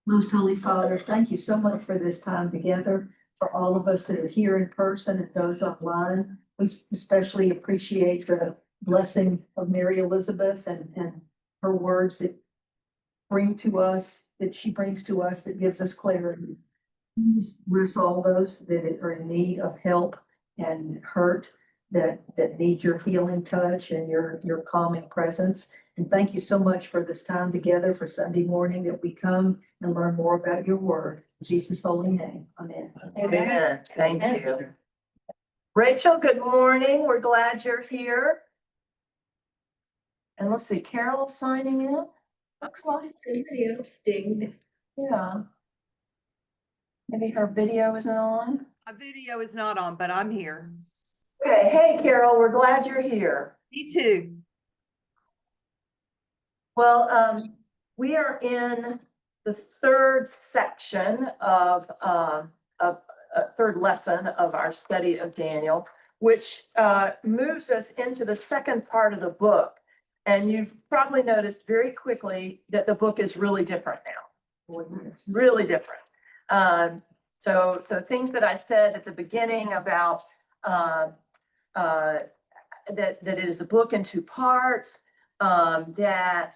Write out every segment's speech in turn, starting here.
Most Holy Father, thank you so much for this time together, for all of us that are here in person and those online. We especially appreciate the blessing of Mary Elizabeth and her words that bring to us, that she brings to us, that gives us clarity. Please bless all those that are in need of help and hurt, that need your healing touch and your calming presence. And thank you so much for this time together for Sunday morning that we come and learn more about your word. In Jesus' holy name, amen. Amen. Thank you. Rachel, good morning. We're glad you're here. And let's see, Carol signing in. Looks like Somebody else dinged. yeah. Maybe her video isn't on. My video is not on, but I'm here. Okay, hey Carol, we're glad you're here. Me too. Well, we are in the third section of third lesson of our study of Daniel, which moves us into the second part of the book. And you've probably noticed very quickly that the book is really different now. Really different. So things that I said at the beginning about that it is a book in two parts, that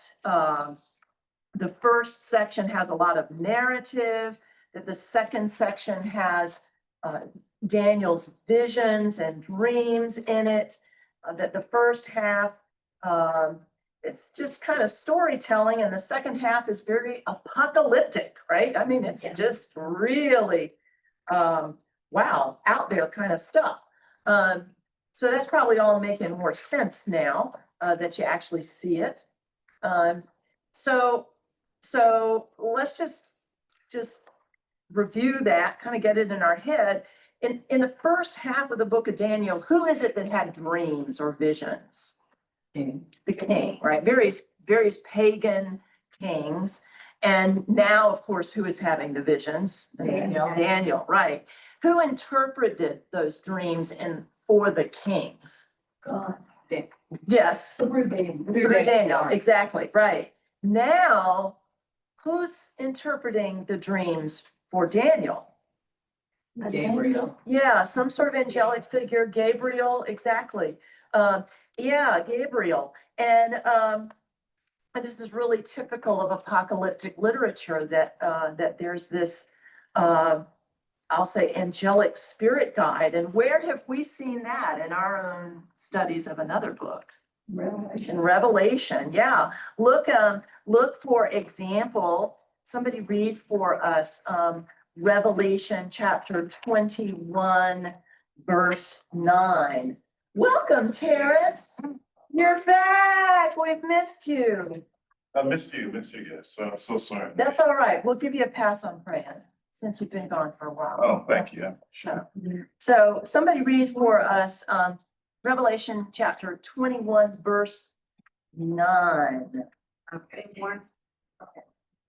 the first section has a lot of narrative, that the second section has Daniel's visions and dreams in it, that the first half it's just kind of storytelling, and the second half is very apocalyptic, right? I mean, it's just really wow, out there kind of stuff. So that's probably all making more sense now that you actually see it. So let's just review that, kind of get it in our head. In the first half of the book of Daniel, who is it that had dreams or visions? The king, right? Various pagan kings. And now, of course, who is having the visions? Daniel, right. Who interpreted those dreams for the kings? God. Yes. Through Daniel. Through Daniel, exactly, right. Now, who's interpreting the dreams for Daniel? Gabriel. Yeah, some sort of angelic figure, Gabriel, exactly. Yeah, Gabriel. And this is really typical of apocalyptic literature that there's this, I'll say, angelic spirit guide. And where have we seen that in our own studies of another book? Revelation. In Revelation, yeah. Look for example, somebody read for us Revelation chapter 21, verse 9. Welcome, Terrence. You're back. We've missed you. I missed you, yes. So I'm so sorry. That's all right. We'll give you a pass on praying since you've been gone for a while. Oh, thank you. So somebody read for us Revelation chapter 21, verse 9. Okay.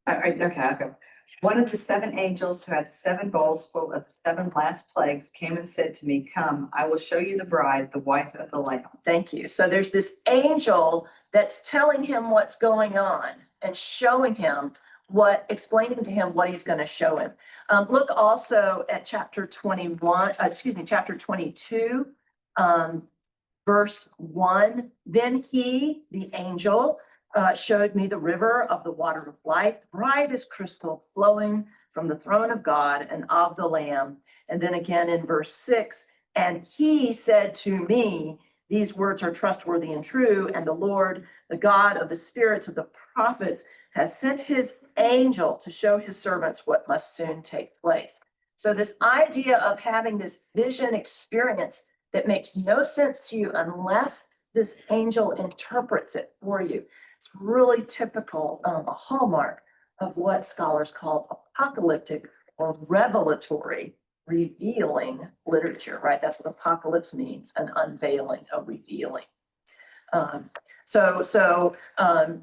Okay. One of the seven angels who had the seven bowls full of the seven last plagues came and said to me, "Come, I will show you the bride, the wife of the Lamb." Thank you. So there's this angel that's telling him what's going on and showing him explaining to him what he's going to show him. Look also at chapter 22, verse 1. Then he, the angel, showed me the river of the water of life, bright as crystal, flowing from the throne of God and of the Lamb. And then again in verse 6, and he said to me, these words are trustworthy and true, and the Lord, the God of the spirits of the prophets, has sent his angel to show his servants what must soon take place. So this idea of having this vision experience that makes no sense to you unless this angel interprets it for you. It's really typical of a hallmark of what scholars call apocalyptic or revelatory, revealing literature, right? That's what apocalypse means, an unveiling, a revealing. So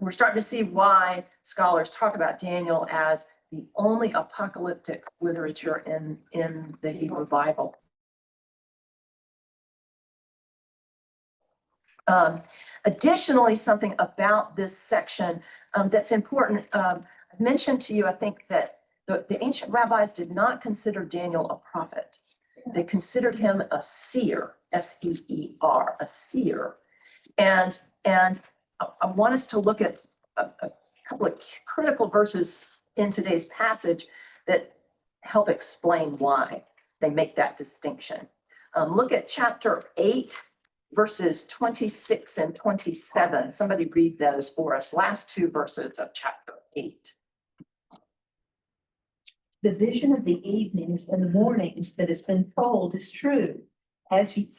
we're starting to see why scholars talk about Daniel as the only apocalyptic literature in the Hebrew Bible. Additionally, something about this section that's important. I mentioned to you, I think, that The ancient rabbis did not consider Daniel a prophet. They considered him a seer, S-E-E-R, a seer. And I want us to look at a couple of critical verses in today's passage that help explain why they make that distinction. Look at chapter 8, verses 26 and 27. Somebody read those for us, last two verses of chapter 8. The vision of the evenings and the mornings that has been told is true.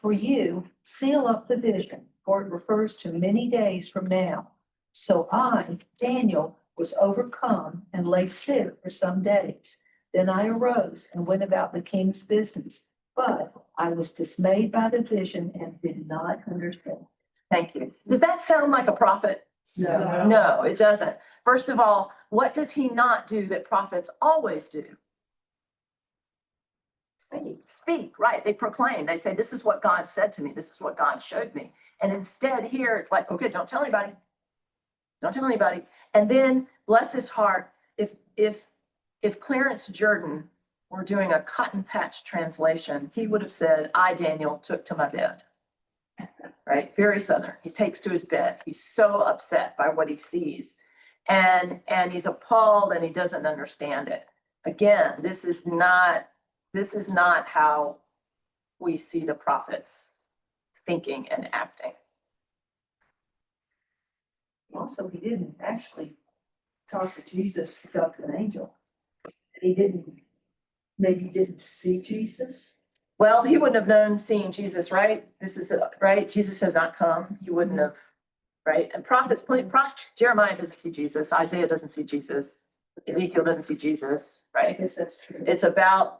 For you, seal up the vision, for it refers to many days from now. So I, Daniel, was overcome and lay sick for some days. Then I arose and went about the king's business, but I was dismayed by the vision and did not understand. Thank you. Does that sound like a prophet? No. No, it doesn't. First of all, what does he not do that prophets always do? Speak, right. They proclaim. They say, this is what God said to me. This is what God showed me. And instead here, it's like, okay, don't tell anybody. Don't tell anybody. And then, bless his heart, if Clarence Jordan were doing a cotton patch translation, he would have said, I, Daniel, took to my bed. Right? Very Southern. He takes to his bed. He's so upset by what he sees. And he's appalled and he doesn't understand it. Again, this is not how we see the prophets thinking and acting. Also, he didn't actually talk to Jesus, he talked to an angel. Maybe didn't see Jesus. Well, he wouldn't have known seeing Jesus, right? This is right. Jesus has not come. He wouldn't have, right? And Jeremiah doesn't see Jesus. Isaiah doesn't see Jesus. Ezekiel doesn't see Jesus, I right? guess that's true. It's about,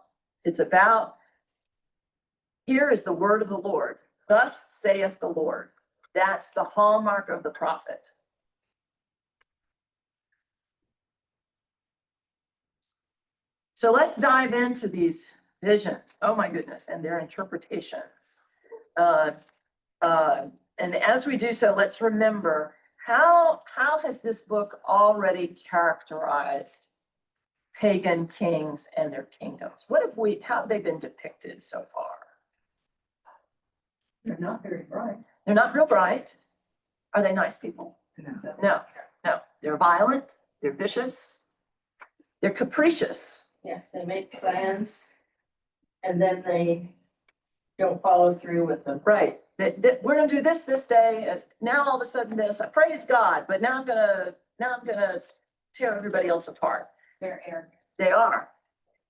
here is the word of the Lord. Thus saith the Lord. That's the hallmark of the prophet. So let's dive into these visions. Oh my goodness, and their interpretations. And as we do so, let's remember how has this book already characterized pagan kings and their kingdoms? How have they been depicted so far? They're not very bright. They're not real bright. Are they nice people? No. No. They're violent, they're vicious, they're capricious. Yeah, they make plans and then they don't follow through with them. Right. That we're gonna do this day, and now all of a sudden this, I praise God, but now I'm gonna tear everybody else apart. They're arrogant. They are,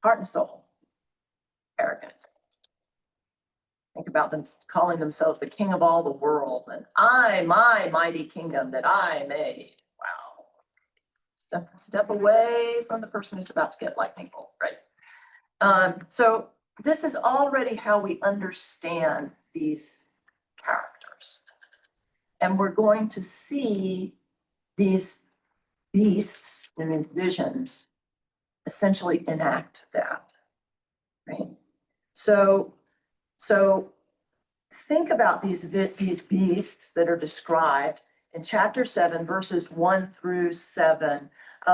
heart and soul, arrogant. Think about them calling themselves the king of all the world, and my mighty kingdom that I made. Wow. Step away from the person who's about to get lightning bolt, right? So this is already how we understand these characters. And we're going to see these beasts and these visions essentially enact that, right? So think about these beasts that are described in chapter 7, verses 1 through 7. Who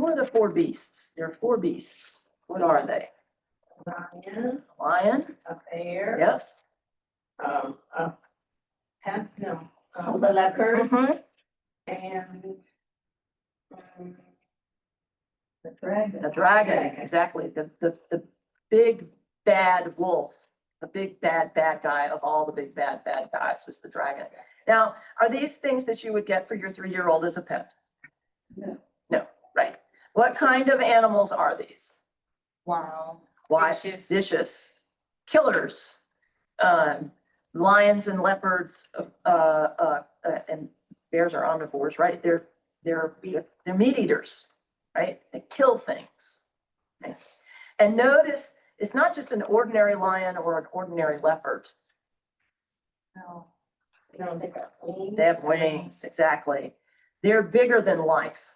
are the four beasts? There are four beasts. What are they? Lion, Lion? a bear, Yep. the leopard Mhm. and The dragon. The dragon, exactly. The big bad wolf, the big bad guy of all the big bad guys was the dragon. Now, are these things that you would get for your 3-year-old as a pet? No. No, right. What kind of animals are these? wow. Why? Vicious. Vicious. Killers. Lions and leopards, and bears are omnivores, right? They're meat eaters, right? They kill things. Okay? And notice, it's not just an ordinary lion or an ordinary leopard. No, they got wings. They have wings, exactly. They're bigger than life.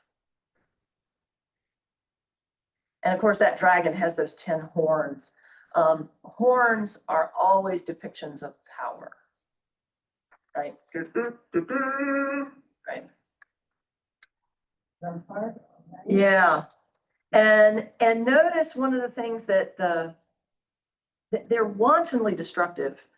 And of course, that dragon has those 10 horns. Horns are always depictions of power, right? Right. Yeah. And notice one of the things that they're wantonly destructive.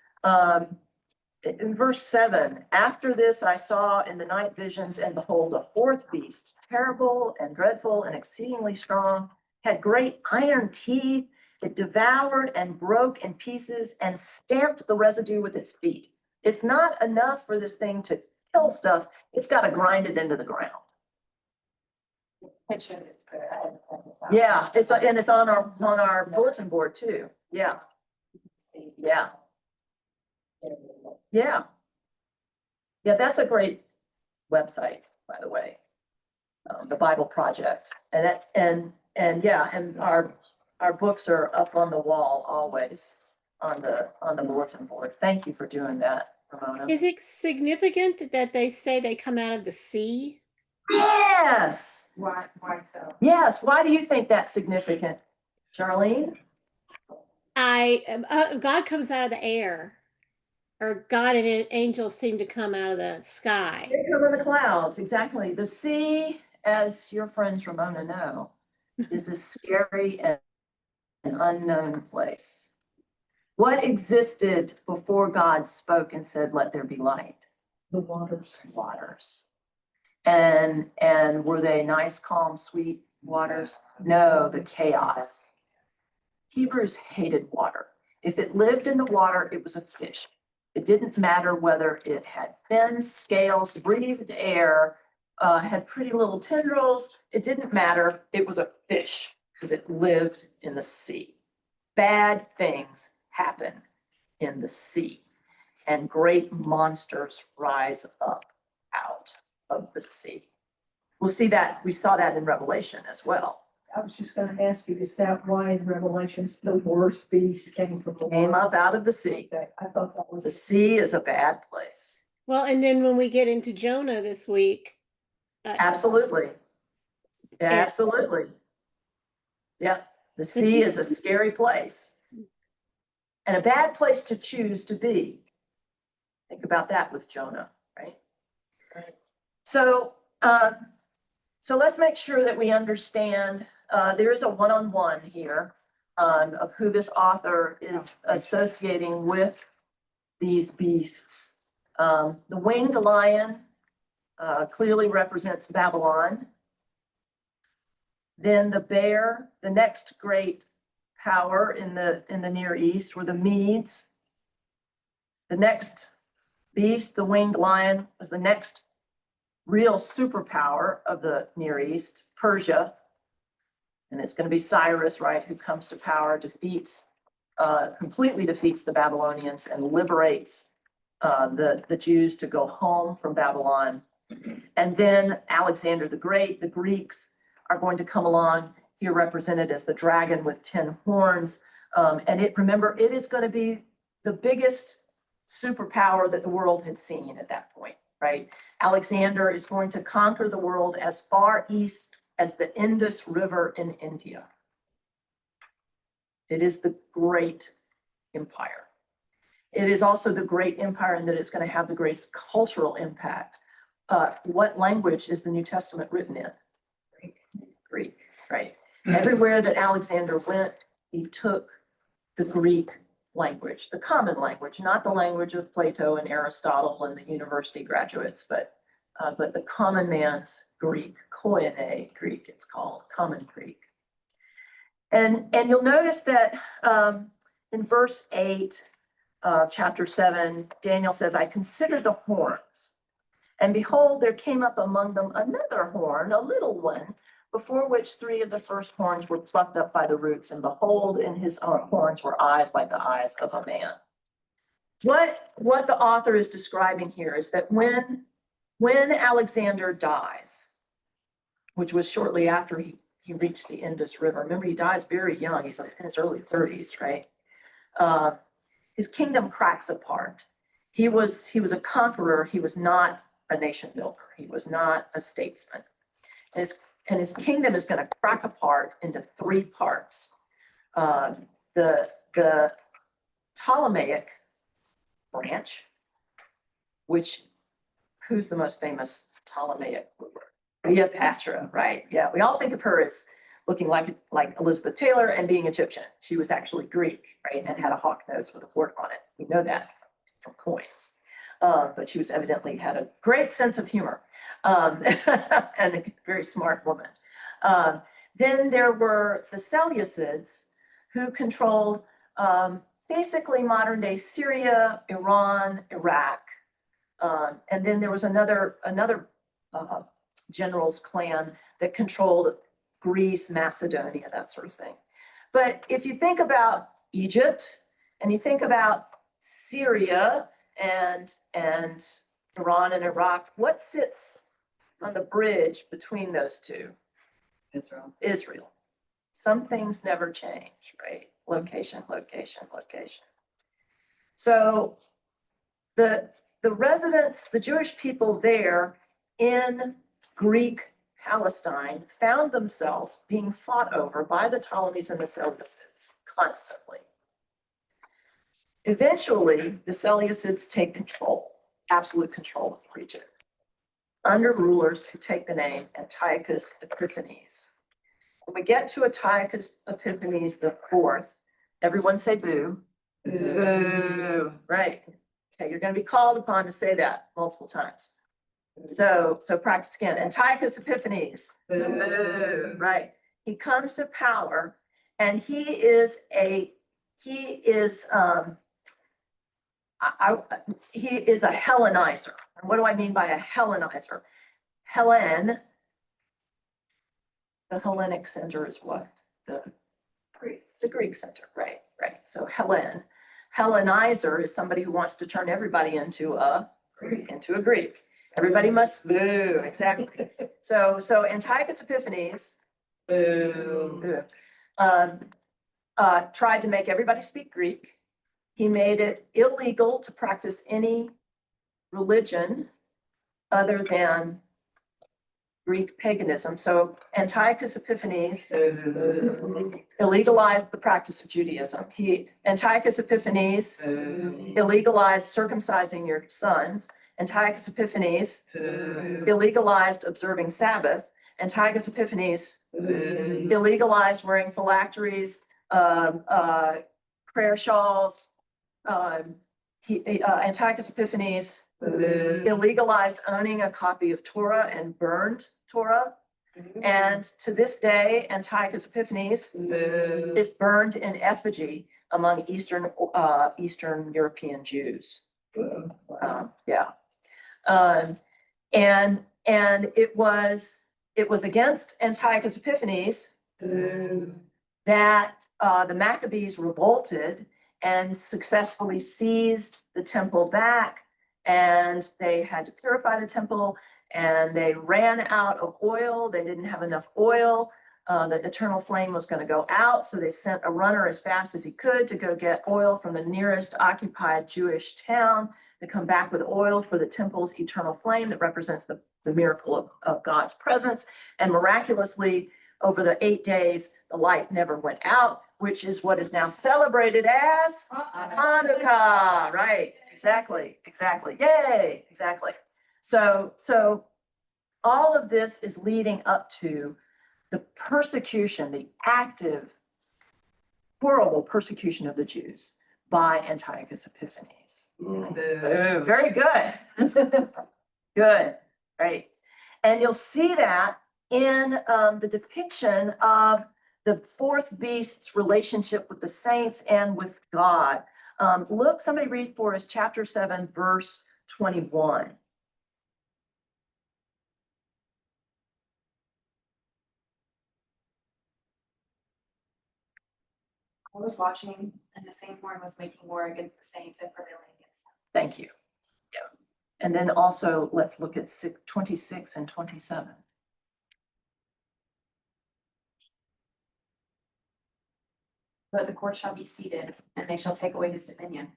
In verse 7, after this I saw in the night visions, and behold, a fourth beast, terrible and dreadful and exceedingly strong, had great iron teeth. It devoured and broke in pieces and stamped the residue with its feet. It's not enough for this thing to kill stuff, it's got to grind it into the ground. Picture is good. I haven't done this out. Yeah, it's on our bulletin board too. Yeah, See. yeah, yeah. Yeah, that's a great website, by the way. The Bible Project. And our books are up on the wall always on the bulletin board. Thank you for doing that, Ramona. Is it significant that they say they come out of the sea? Yes, Why so? yes. Why do you think that's significant, Charlene? God comes out of the air, or God and angels seem to come out of the sky. They come in the clouds, exactly. The sea, as your friends Ramona know, is a scary and unknown place. What existed before God spoke and said, "Let there be light"? The waters. Waters. And were they nice, calm, sweet waters? No, the chaos. Hebrews hated water. If it lived in the water, it was a fish. It didn't matter whether it had fins, scales, breathed air, had pretty little tendrils. It didn't matter. It was a fish because it lived in the sea. Bad things happen in the sea, and great monsters rise up out of the sea. We'll see that. We saw that in Revelation as well. I was just gonna ask you, is that why in Revelations, the worst beast came from the Came water? up out of the sea. Okay, I thought that was. The sea is a bad place. Well, and then when we get into Jonah this week, Absolutely. Absolutely. Yeah, the sea is a scary place. And a bad place to choose to be. Think about that with Jonah, right? So let's make sure that we understand, there is a one-on-one here of who this author is associating with these beasts. The winged lion clearly represents Babylon. Then the bear, the next great power in the Near East, were the Medes. The next beast, the winged lion, was the next real superpower of the Near East, Persia. And it's going to be Cyrus, right, who comes to power, completely defeats the Babylonians and liberates the Jews to go home from Babylon. And then Alexander the Great, the Greeks are going to come along, here represented as the dragon with 10 horns. And remember, it is going to be the biggest superpower that the world had seen at that point, right? Alexander is going to conquer the world as far east as the Indus River in India. It is the great empire. It is also the great empire in that it's going to have the greatest cultural impact. What language is the New Testament written in? Greek, right? Everywhere that Alexander went, he took the Greek language, the common language, not the language of Plato and Aristotle and the university graduates, but the common man's Greek, Koine Greek, it's called, common Greek. And you'll notice that in verse 8 of chapter 7, Daniel says, "I considered the horns, and behold, there came up among them another horn, a little one, before which 3 of the first horns were plucked up by the roots, and behold, in his horns were eyes like the eyes of a man." What the author is describing here is that when Alexander dies, which was shortly after he reached the Indus River, remember he dies very young, he's in his early 30s, right? His kingdom cracks apart. He was a conqueror, he was not a nation builder, he was not a statesman. And his kingdom is going to crack apart into 3 parts. The Ptolemaic branch, who's the most famous Ptolemaic ruler? Cleopatra, right? Yeah, we all think of her as looking like Elizabeth Taylor and being Egyptian. She was actually Greek, right? And had a hawk nose with a wart on it. We know that from coins. But she was evidently had a great sense of humor, and a very smart woman. Then there were the Seleucids, who controlled basically modern day Syria, Iran, Iraq. And then there was another general's clan that controlled Greece, Macedonia, that sort of thing. But if you think about Egypt and you think about Syria and Iran and Iraq, what sits on the bridge between those two? Israel. Israel. Some things never change, right? Location, location, location. So the residents, the Jewish people there in Greek Palestine found themselves being fought over by the Ptolemies and the Seleucids constantly. Eventually, the Seleucids take control, absolute control of the region, under rulers who take the name Antiochus Epiphanes. When we get to Antiochus Epiphanes the fourth, everyone say boo. Boo. Right. Okay, you're going to be called upon to say that multiple times. So practice again. Antiochus Epiphanes. Boo. Right. He comes to power, and he is a Hellenizer. And what do I mean by a Hellenizer? Hellen, the Hellenic center is what? The Greek center, right. So Hellenizer is somebody who wants to turn everybody into a Greek. Everybody must boo, exactly. So Antiochus Epiphanes, boo, tried to make everybody speak Greek. He made it illegal to practice any religion other than Greek paganism. So Antiochus Epiphanes illegalized the practice of Judaism. Antiochus Epiphanes illegalized circumcising your sons. Antiochus Epiphanes illegalized observing Sabbath. Antiochus Epiphanes illegalized wearing phylacteries, prayer shawls. Antiochus Epiphanes illegalized owning a copy of Torah and burned Torah. And to this day, Antiochus Epiphanes is burned in effigy among Eastern European Jews. And it was against Antiochus Epiphanes that the Maccabees revolted and successfully seized the temple back, and they had to purify the temple, and they ran out of oil. They didn't have enough oil. The eternal flame was going to go out, so they sent a runner as fast as he could to go get oil from the nearest occupied Jewish town to come back with oil for the temple's eternal flame that represents the miracle of God's presence. And miraculously, over the 8 days, the light never went out, which is what is now celebrated as Hanukkah. Right, exactly. Yay, exactly. So all of this is leading up to the persecution, the active, horrible persecution of the Jews by Antiochus Epiphanes. Very good. Good, right. And you'll see that in the depiction of the fourth beast's relationship with the saints and with God. Somebody read for us chapter 7, verse 21. I was watching, and the same horn was making war against the saints and prevailing against them. Thank you. Yeah. And then also let's look at 26 and 27. But the court shall be seated, and they shall take away his dominion,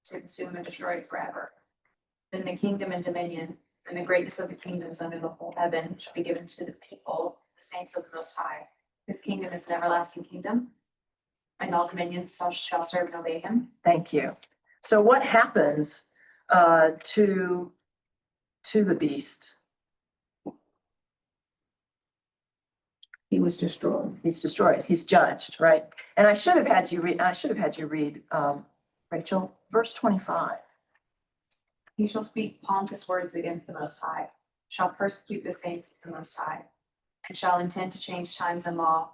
to consume and destroy it forever. Then the kingdom and dominion, and the greatness of the kingdoms under the whole heaven shall be given to the people, the saints of the Most High. His kingdom is an everlasting kingdom, and all dominions shall serve and obey him. Thank you. So what happens to the beast? He was destroyed. He's destroyed. He's judged, right? And I should have had you read, Rachel, verse 25. He shall speak pompous words against the Most High, shall persecute the saints of the Most High, and shall intend to change times and law.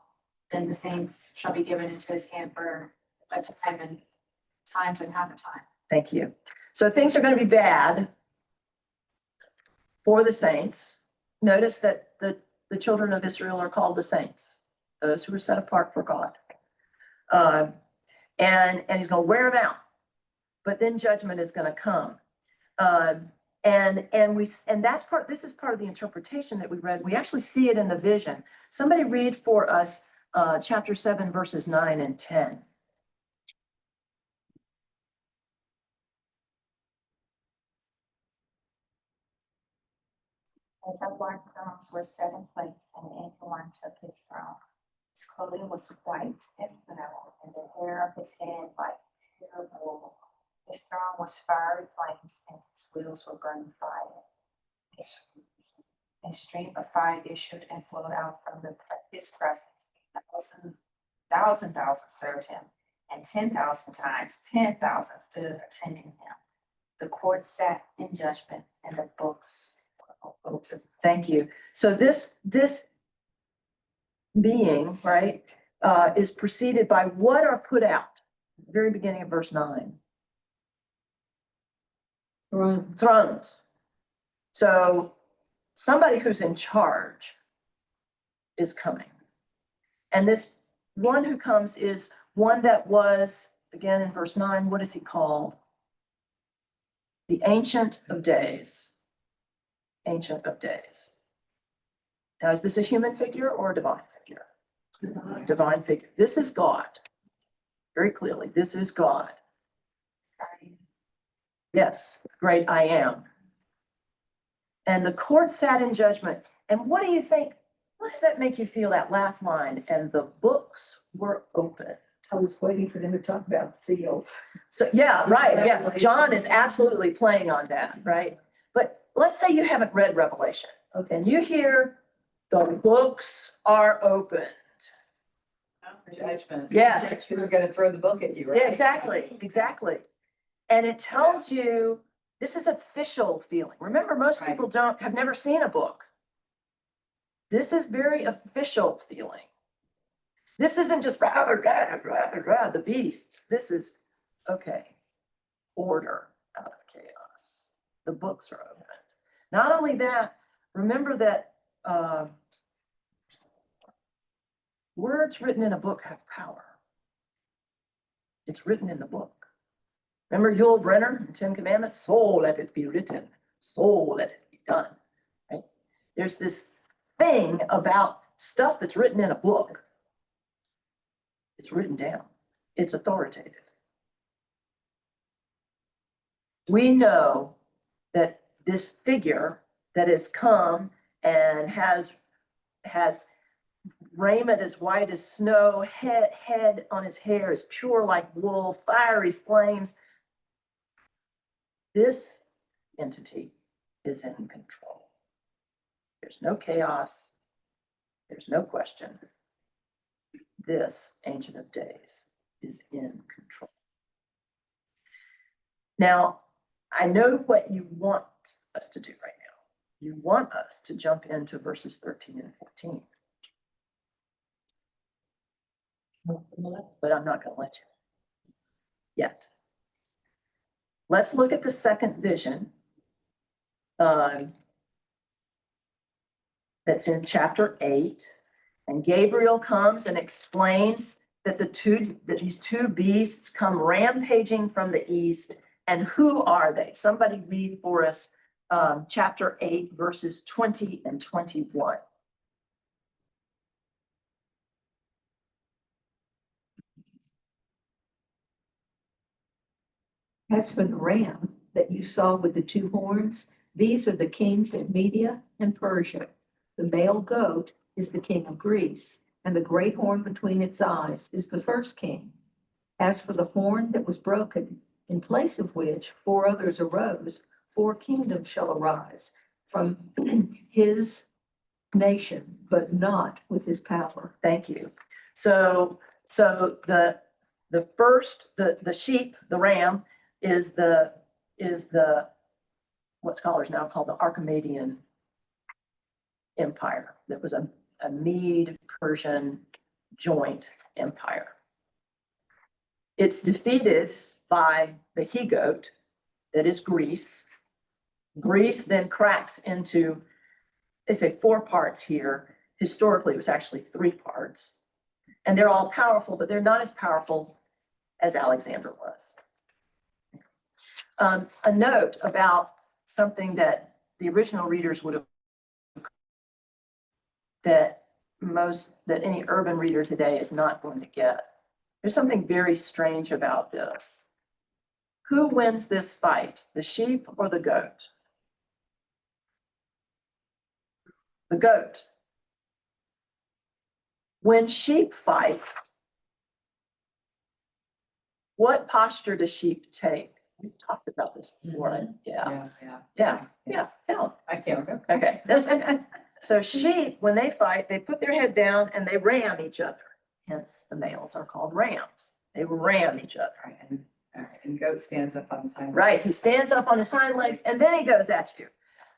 Then the saints shall be given into his hand for a time and times and half a time. Thank you. So things are going to be bad for the saints. Notice that the children of Israel are called the saints, those who are set apart for God. And he's going to wear them out. But then judgment is going to come. And this is part of the interpretation that we read. We actually see it in the vision. Somebody read for us chapter 7, verses 9 and 10. As of Lord's thrones were set in place, and the angel one took his throne. His clothing was white as snow, and the hair of his head like pure wool. His throne was fiery flames, and his wheels were burning fire. A stream of fire issued and flowed out from his presence. Thousand served him, and 10,000 times 10,000 stood attending him. The court sat in judgment, and the books were opened. Thank you. So this being, right, is preceded by what are put out, very beginning of verse 9. Thrones. So somebody who's in charge is coming. And this one who comes is one that was, again in verse 9, what is he called? The Ancient of Days. Ancient of Days. Now, is this a human figure or a divine figure? Divine figure. This is God. Very clearly, this is God. Yes, great I am. And the court sat in judgment. And what do you think? What does that make you feel, that last line? And the books were open. I was waiting for them to talk about seals. So, yeah, right. Yeah. John is absolutely playing on that, right? But let's say you haven't read Revelation. Okay. And you hear the books are opened. Judgment. Yes. We were gonna throw the book at you, right? Yeah, exactly. And it tells you, this is official feeling. Remember, most people have never seen a book. This is very official feeling. This isn't just the beasts. This is, okay, order out of chaos. The books are open. Not only that, remember that words written in a book have power. It's written in the book. Remember Yul Brynner in 10 Commandments? So let it be written, so let it be done, right? There's this thing about stuff that's written in a book. It's written down. It's authoritative. We know that this figure that has come and has raiment as white as snow, head on his hair is pure like wool, fiery flames. This entity is in control. There's no chaos. There's no question. This Ancient of Days is in control. Now, I know what you want us to do right now. You want us to jump into verses 13 and 14. But I'm not going to let you yet. Let's look at the second vision that's in chapter 8. And Gabriel comes and explains that these two beasts come rampaging from the east. And who are they? Somebody read for us chapter 8, verses 20 and 21. As for the ram that you saw with the two horns, these are the kings of Media and Persia. The male goat is the king of Greece, and the great horn between its eyes is the first king. As for the horn that was broken, in place of which 4 others arose, 4 kingdoms shall arise from his nation, but not with his power. Thank you. So the sheep, the ram, is the what scholars now call the Archimedean Empire. That was a Mede-Persian joint empire. It's defeated by the he-goat, that is Greece. Greece then cracks into, they say 4 parts here. Historically, it was actually 3 parts. And they're all powerful, but they're not as powerful as Alexander was. A note about something that the original readers would have, that any urban reader today is not going to get. There's something very strange about this. Who wins this fight, the sheep or the goat? The goat. When sheep fight, what posture does sheep take? We've talked about this before. Yeah. Tell 'em. I can't remember. Okay, that's okay. So sheep, when they fight, they put their head down and they ram each other. Hence, the males are called rams. They ram each other. And goat stands up on his hind legs. Right, he stands up on his hind legs and then he goes at you.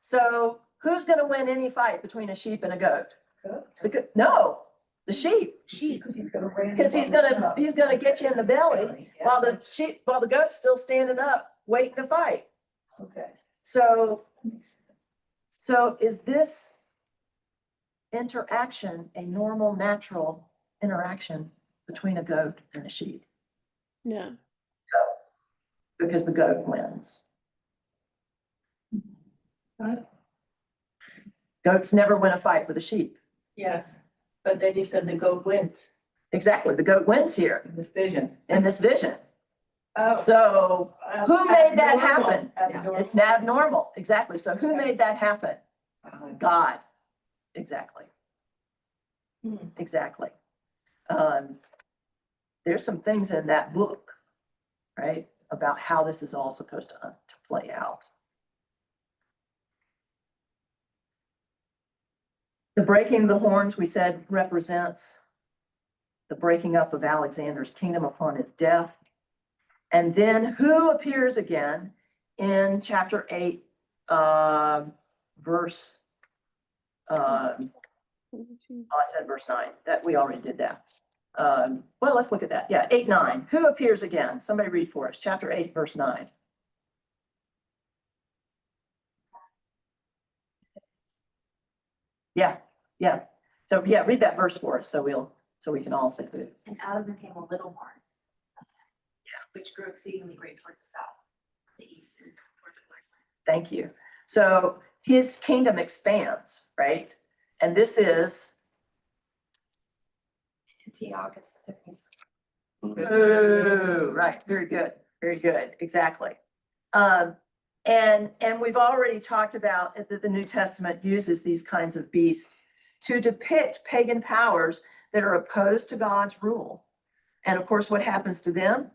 So who's gonna win any fight between a sheep and a goat? No, the sheep, because he's gonna get you in the belly while the goat's still standing up, waiting to fight. Okay. So is this interaction a normal, natural interaction between a goat and a sheep? No. Because the goat wins. Goats never win a fight with a sheep. Yes, but then you said the goat wins. Exactly, the goat wins here This vision. in this vision. Oh. So who made that Abnormal. happen? Abnormal. It's abnormal, exactly. So who made that happen? God. Exactly. Exactly. There's some things in that book, right, about how this is all supposed to play out. The breaking of the horns, we said, represents the breaking up of Alexander's kingdom upon his death. And then who appears again in chapter 8, verse, I said verse 9, that we already did that. Well, let's look at that. Yeah, 8, 9. Who appears again? Somebody read for us. Chapter 8, verse 9. Yeah. So yeah, read that verse for us so we can all say who. And out of them came a little horn. Which grew exceedingly great toward the south, the east, and toward the west. Thank you. So his kingdom expands, right? And this is. Antiochus Epiphanes. Ooh, right. Very good. Very good. Exactly. And we've already talked about that the New Testament uses these kinds of beasts to depict pagan powers that are opposed to God's rule. And of course, what happens to them?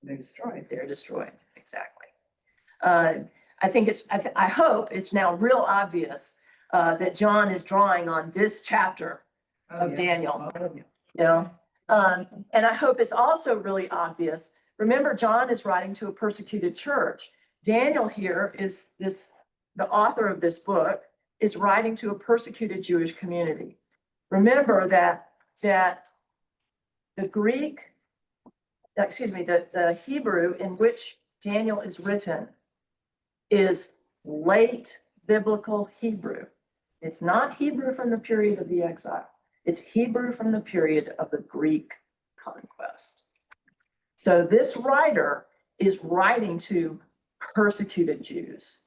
They're destroyed. They're destroyed. Exactly. I think I hope it's now real obvious that John is drawing on this chapter of Daniel. You know, and I hope it's also really obvious. Remember, John is writing to a persecuted church. Daniel here is the author of this book is writing to a persecuted Jewish community. Remember that the Hebrew in which Daniel is written is late biblical Hebrew. It's not Hebrew from the period of the exile. It's Hebrew from the period of the Greek conquest. So this writer is writing to persecuted Jews,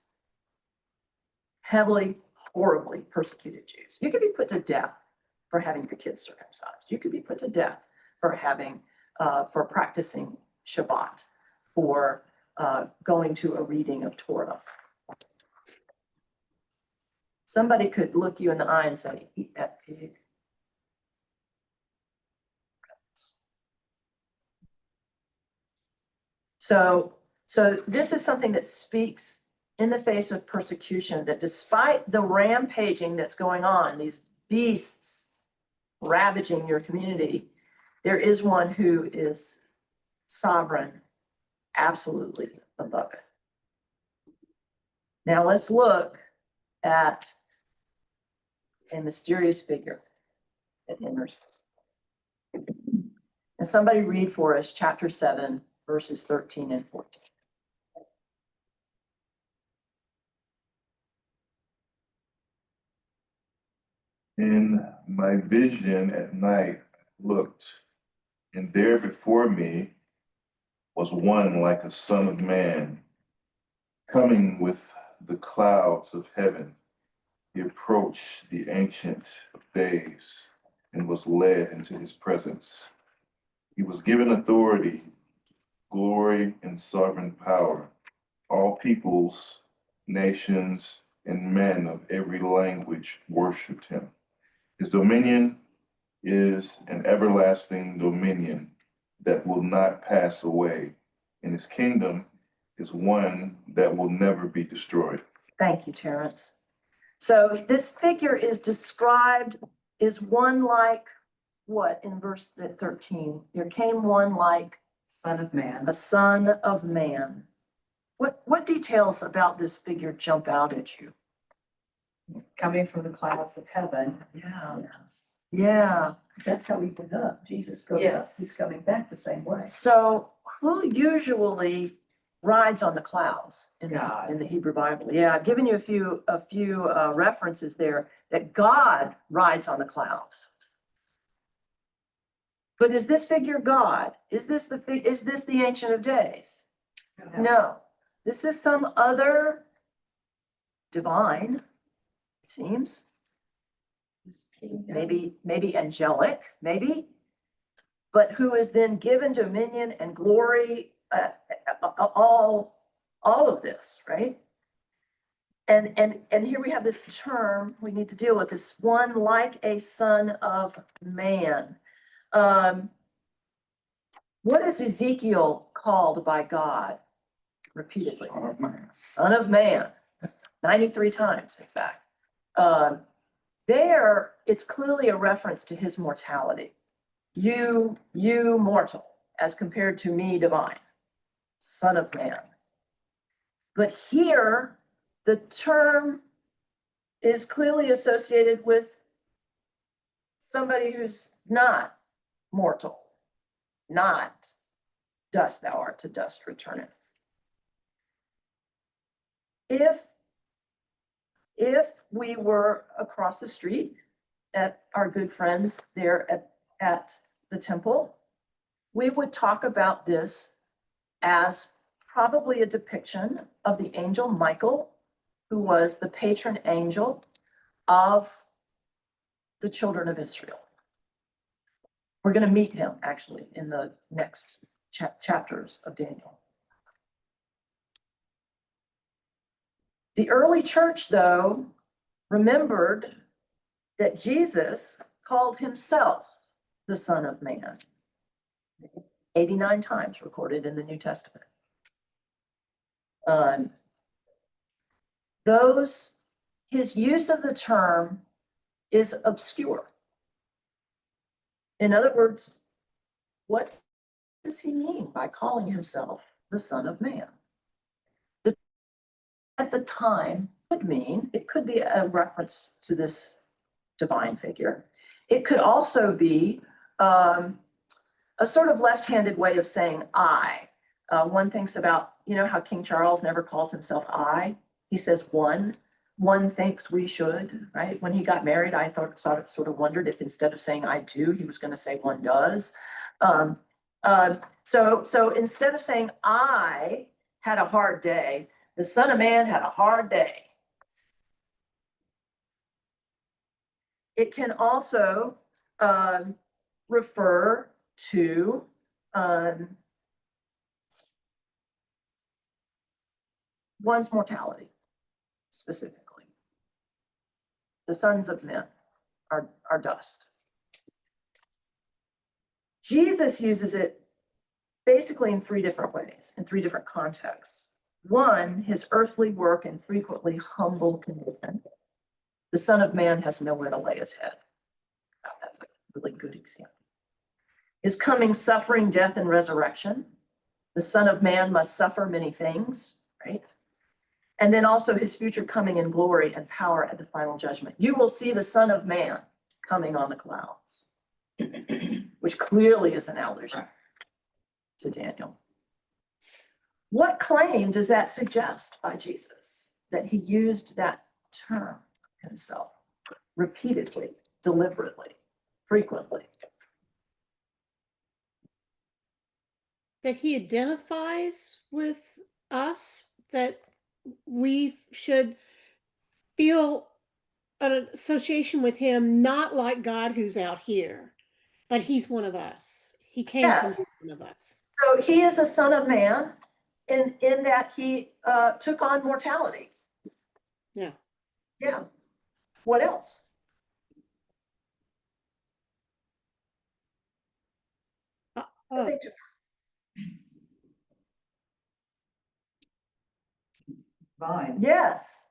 heavily, horribly persecuted Jews. You could be put to death for having your kids circumcised. You could be put to death for for practicing Shabbat, for going to a reading of Torah. Somebody could look you in the eye and say, "Eat that pig." So this is something that speaks in the face of persecution, that despite the rampaging that's going on, these beasts ravaging your community, there is one who is sovereign, absolutely above it. Now let's look at a mysterious figure that enters. And somebody read for us chapter 7, verses 13 and 14. In my vision at night, I looked, and there before me was one like a son of man, coming with the clouds of heaven. He approached the Ancient of Days and was led into his presence. He was given authority, glory, and sovereign power. All peoples, nations, and men of every language worshiped him. His dominion is an everlasting dominion that will not pass away, and his kingdom is one that will never be destroyed. Thank you, Terrence. So this figure is described as one like what in verse 13? There came one like Son of man. a son of man. What details about this figure jump out at you? He's coming from the clouds of heaven. Yeah. Yeah. That's how he went up. Jesus goes up. Yes. He's coming back the same way. So who usually rides on the clouds in God. the Hebrew Bible? Yeah, I've given you a few references there that God rides on the clouds. But is this figure God? Is this the Ancient of Days? No, this is some other divine, it seems. Maybe angelic, maybe, but who is then given dominion and glory, all of this, right? And here we have this term we need to deal with, this one like a son of man. What is Ezekiel called by God repeatedly? Son of man. Son of man, 93 times, in fact. There, it's clearly a reference to his mortality. You mortal, as compared to me, divine, son of man. But here, the term is clearly associated with somebody who's not mortal, not dust thou art, to dust returneth. If we were across the street at our good friends there at the temple, we would talk about this as probably a depiction of the angel Michael, who was the patron angel of the children of Israel. We're going to meet him actually in the next chapters of Daniel. The early church, though, remembered that Jesus called himself the Son of Man, 89 times recorded in the New Testament. His use of the term is obscure. In other words, what does he mean by calling himself the Son of Man? At the time it could be a reference to this divine figure. It could also be a sort of left-handed way of saying I. One thinks about, how King Charles never calls himself I. He says one thinks we should, right? When he got married, I sort of wondered if instead of saying I do, he was going to say one does. So instead of saying I had a hard day, the Son of Man had a hard day. It can also refer to one's mortality, specifically. The sons of men are dust. Jesus uses it basically in three different ways, in three different contexts. One, his earthly work and frequently humble condition. The Son of Man has nowhere to lay his head. Now, that's a really good example. His coming suffering, death, and resurrection. The Son of Man must suffer many things, right? And then also his future coming in glory and power at the final judgment. You will see the Son of Man coming on the clouds, which clearly is an allusion to Daniel. What claim does that suggest by Jesus? That he used that term himself repeatedly, deliberately, frequently. That he identifies with us, that we should feel an association with him, not like God who's out here, but he's one of us. He came Yes. from one of us. So he is a Son of Man in that he took on mortality. Yeah. Yeah. What else? I Oh, think Fine. yes.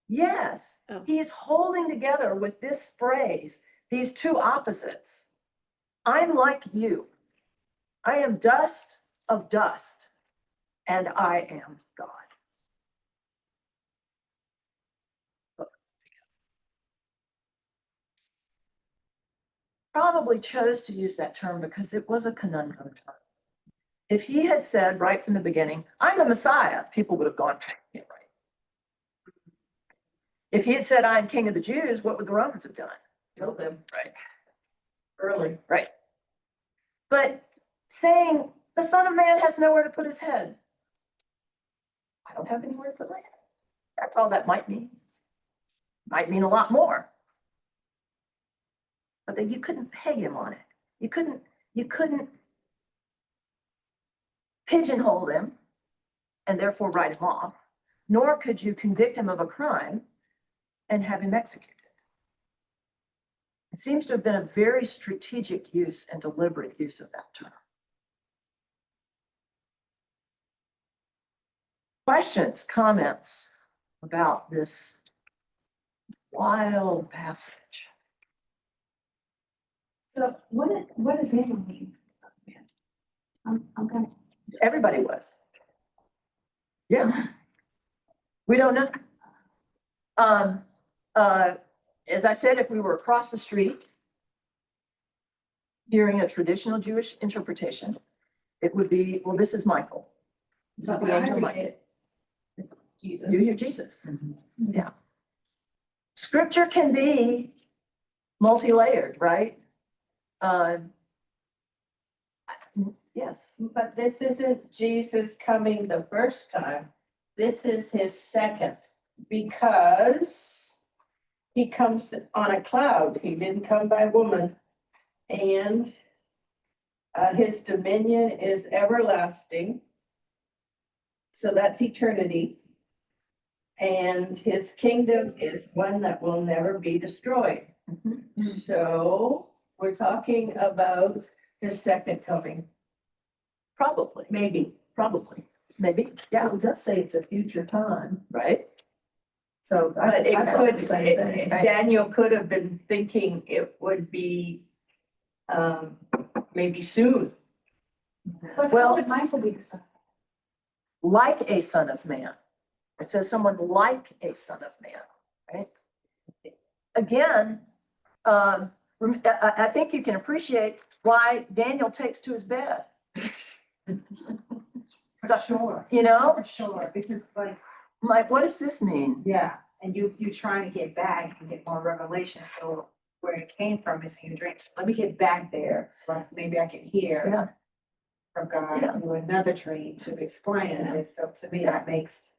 Yes. Oh. He's holding together with this phrase, these two opposites. I'm like you. I am dust of dust, and I am God. Probably chose to use that term because it was a conundrum term. If he had said right from the beginning, I'm the Messiah, people would have gone, yeah, right. If he had said, I'm King of the Jews, what would the Romans have done? Killed them. Right. Early. Right. But saying the Son of Man has nowhere to put his head. I don't have anywhere to put my head. That's all that might mean. Might mean a lot more. But that you couldn't peg him on it. You couldn't pigeonhole him and therefore write him off, nor could you convict him of a crime and have him executed. It seems to have been a very strategic use and deliberate use of that term. Questions, comments about this wild passage? So what does Daniel mean? I'm gonna. Everybody was. Yeah. We don't know. As I said, if we were across the street hearing a traditional Jewish interpretation, it would be, well, this is Michael. This is But the when I angel read Michael. it, it's Jesus. You hear Jesus. Yeah. Scripture can be multi-layered, right? Yes. But this isn't Jesus coming the first time. This is his second, because he comes on a cloud. He didn't come by woman. And his dominion is everlasting. So that's eternity. And his kingdom is one that will never be destroyed. So we're talking about his second coming. Probably, Maybe. probably, maybe, yeah, It does say it's a future time, right? so. But it I thought could, the same thing. Daniel could have been thinking it would be maybe soon. But Well- how would Michael be the son? Like a son of man. It says someone like a son of man, right? Again, I think you can appreciate why Daniel takes to his bed. So, Sure, you know, for sure, because like, what does this mean? yeah, and you're trying to get back and get more revelation, so where it came from is in your dreams. Let me get back there, so maybe I can hear Yeah, from God Yeah. through another dream to explain it, so to me, that makes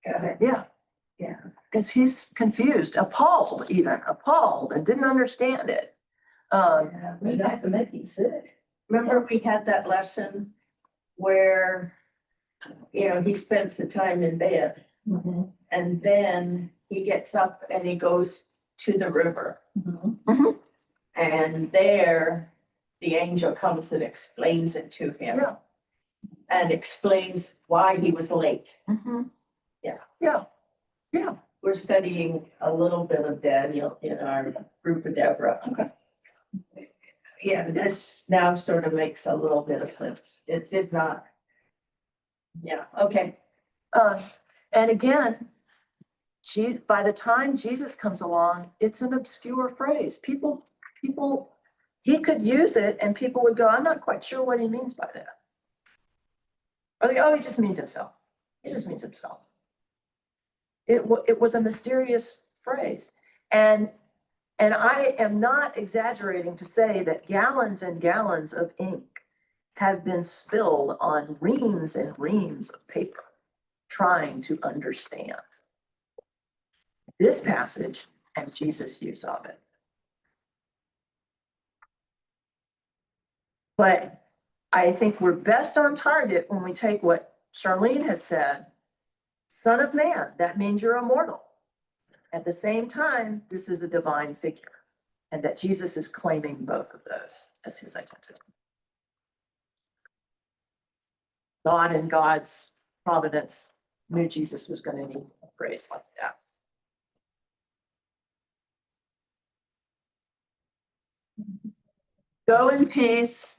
sense. Yeah. Because he's confused, appalled even, appalled and didn't understand it. Enough to make you sick. Remember, we had that lesson where, you know, he spends the time in bed and then he gets up and he goes to the river. Mhm. And there, the angel comes and explains it to him. Yeah. and explains why he was late. Yeah, We're studying a little bit of Daniel in our group of Deborah. Yeah, this now sort of makes a little bit of sense. It did not. Yeah, okay. and again, by the time Jesus comes along, it's an obscure phrase. People, he could use it and people would go, I'm not quite sure what he means by that. Or they, oh, he just means himself. He just means himself. It was a mysterious phrase. And I am not exaggerating to say that gallons and gallons of ink have been spilled on reams and reams of paper trying to understand this passage and Jesus' use of it. But I think we're best on target when we take what Charlene has said, Son of Man, that means you're immortal. At the same time, this is a divine figure, and that Jesus is claiming both of those as his identity. God in God's providence knew Jesus was going to need a phrase like that. Go in peace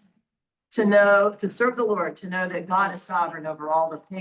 to serve the Lord, to know that God is sovereign over all the